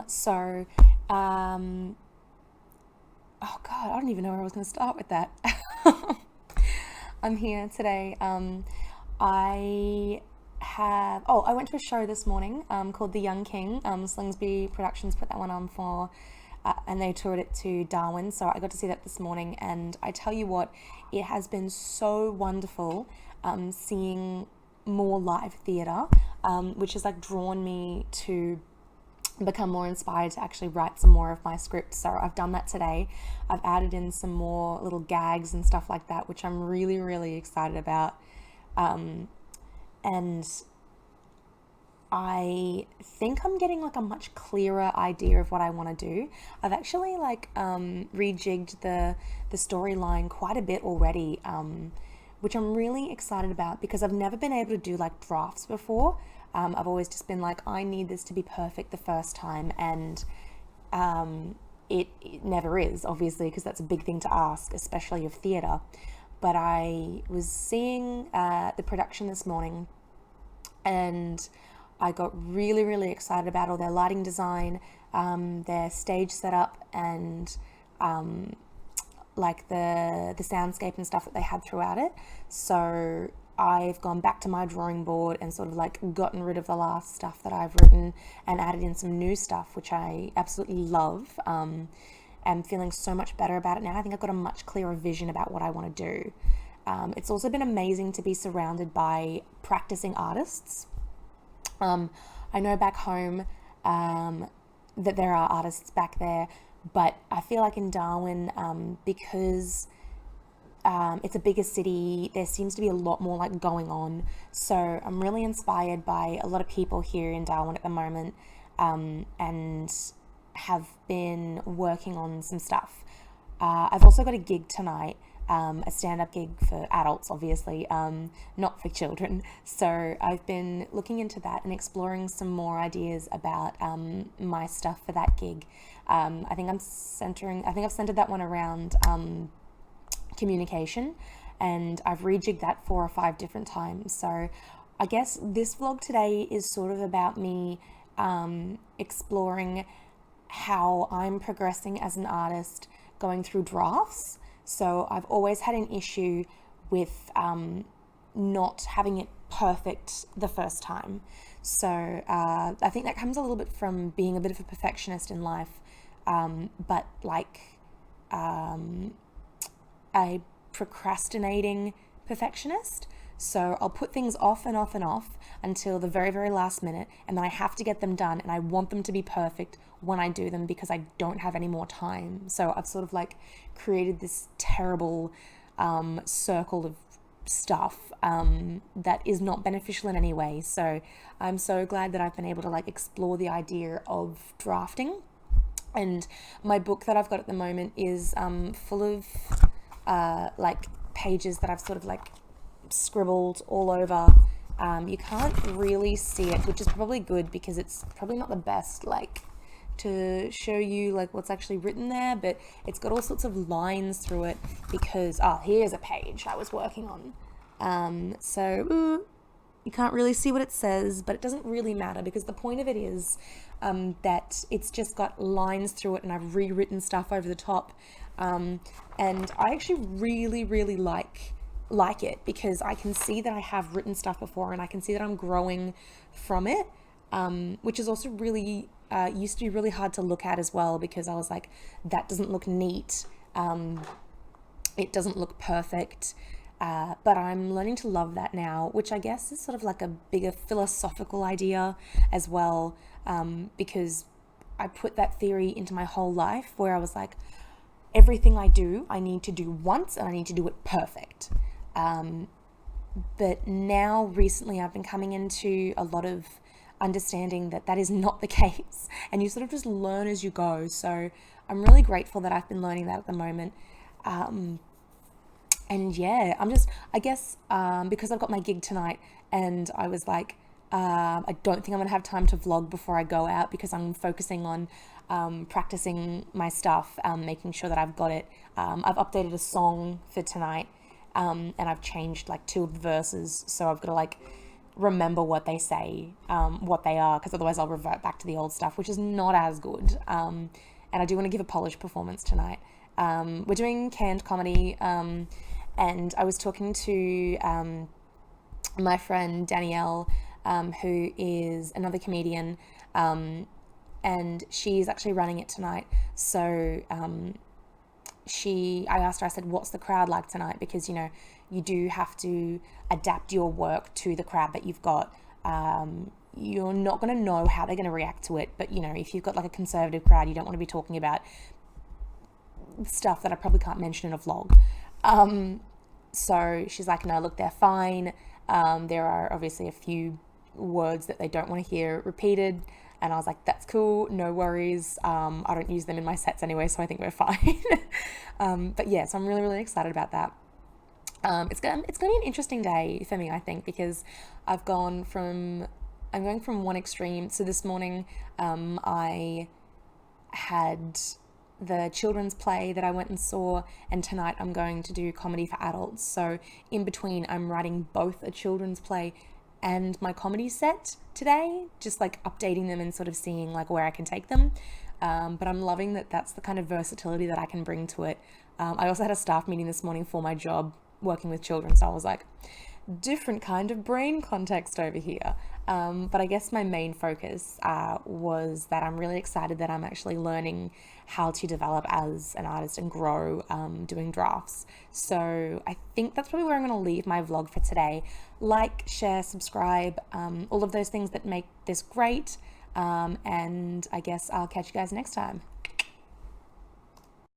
So, oh God, I don't even know where I was going to start with that. I'm here today. I went to a show this morning called The Young King. Slingsby Productions put that one on for, and they toured it to Darwin. So I got to see that this morning, and I tell you what, it has been so wonderful seeing more live theatre, which has like drawn me to become more inspired to actually write some more of my scripts. So I've done that today. I've added in some more little gags and stuff like that, which I'm really, really excited about. And I think I'm getting like a much clearer idea of what I want to do. I've actually rejigged the storyline quite a bit already, which I'm really excited about because I've never been able to do like drafts before. I've always just been like, I need this to be perfect the first time, and it never is, obviously, because that's a big thing to ask, especially of theatre. But I was seeing the production this morning, and I got really, really excited about all their lighting design, their stage setup, and like the soundscape and stuff that they had throughout it. So I've gone back to my drawing board and sort of like gotten rid of the last stuff that I've written and added in some new stuff, which I absolutely love. I'm feeling so much better about it now. I think I've got a much clearer vision about what I want to do. It's also been amazing to be surrounded by practicing artists. I know back home that there are artists back there, but I feel like in Darwin, because it's a bigger city, there seems to be a lot more like going on. So I'm really inspired by a lot of people here in Darwin at the moment, and have been working on some stuff. I've also got a gig tonight, a stand-up gig for adults, obviously, not for children. So I've been looking into that and exploring some more ideas about my stuff for that gig. I think I've centered that one around communication, and I've rejigged that 4 or 5 different times. So I guess this vlog today is sort of about me exploring how I'm progressing as an artist going through drafts. So I've always had an issue with not having it perfect the first time. So I think that comes a little bit from being a bit of a perfectionist in life, but like a procrastinating perfectionist. So I'll put things off and off and off until the very, very last minute, and then I have to get them done, and I want them to be perfect when I do them because I don't have any more time. So I've sort of like created this terrible circle of stuff that is not beneficial in any way. So I'm so glad that I've been able to like explore the idea of drafting. And my book that I've got at the moment is full of like pages that I've sort of like scribbled all over. You can't really see it, which is probably good because it's probably not the best like to show you like what's actually written there, but it's got all sorts of lines through it because here's a page I was working on. So you can't really see what it says, but it doesn't really matter because the point of it is that it's just got lines through it, and I've rewritten stuff over the top, and I actually really, really like it because I can see that I have written stuff before, and I can see that I'm growing from it, which is also really used to be really hard to look at as well, because I was like, that doesn't look neat, it doesn't look perfect, but I'm learning to love that now, which I guess is sort of like a bigger philosophical idea as well, because I put that theory into my whole life where I was like, everything I do, I need to do once, and I need to do it perfect. But now recently I've been coming into a lot of understanding that that is not the case, and you sort of just learn as you go. So I'm really grateful that I've been learning that at the moment. And yeah, I guess because I've got my gig tonight, and I was like, I don't think I'm gonna have time to vlog before I go out because I'm focusing on practicing my stuff, making sure that I've got it. I've updated a song for tonight, and I've changed like 2 of the verses, so I've got to like remember what they say, what they are, because otherwise I'll revert back to the old stuff, which is not as good. And I do want to give a polished performance tonight. We're doing canned comedy, and I was talking to my friend Danielle, who is another comedian, and she's actually running it tonight. So I asked her, I said, what's the crowd like tonight? Because, you know, you do have to adapt your work to the crowd that you've got. You're not going to know how they're going to react to it. But, you know, if you've got like a conservative crowd, you don't want to be talking about stuff that I probably can't mention in a vlog. So she's like, no, look, they're fine. There are obviously a few words that they don't want to hear repeated. And I was like, that's cool, no worries. I don't use them in my sets anyway, so I think we're fine. But yeah, so I'm really, really excited about that. It's going to be an interesting day for me, I think, because I'm going from one extreme. So this morning, I had the children's play that I went and saw, and tonight I'm going to do comedy for adults. So in between, I'm writing both a children's play and my comedy set today, just like updating them and sort of seeing like where I can take them. But I'm loving that that's the kind of versatility that I can bring to it. I also had a staff meeting this morning for my job working with children, so I was like, different kind of brain context over here. But I guess my main focus was that I'm really excited that I'm actually learning how to develop as an artist and grow doing drafts. So I think that's probably where I'm going to leave my vlog for today. Like, share, subscribe, all of those things that make this great. And I guess I'll catch you guys next time.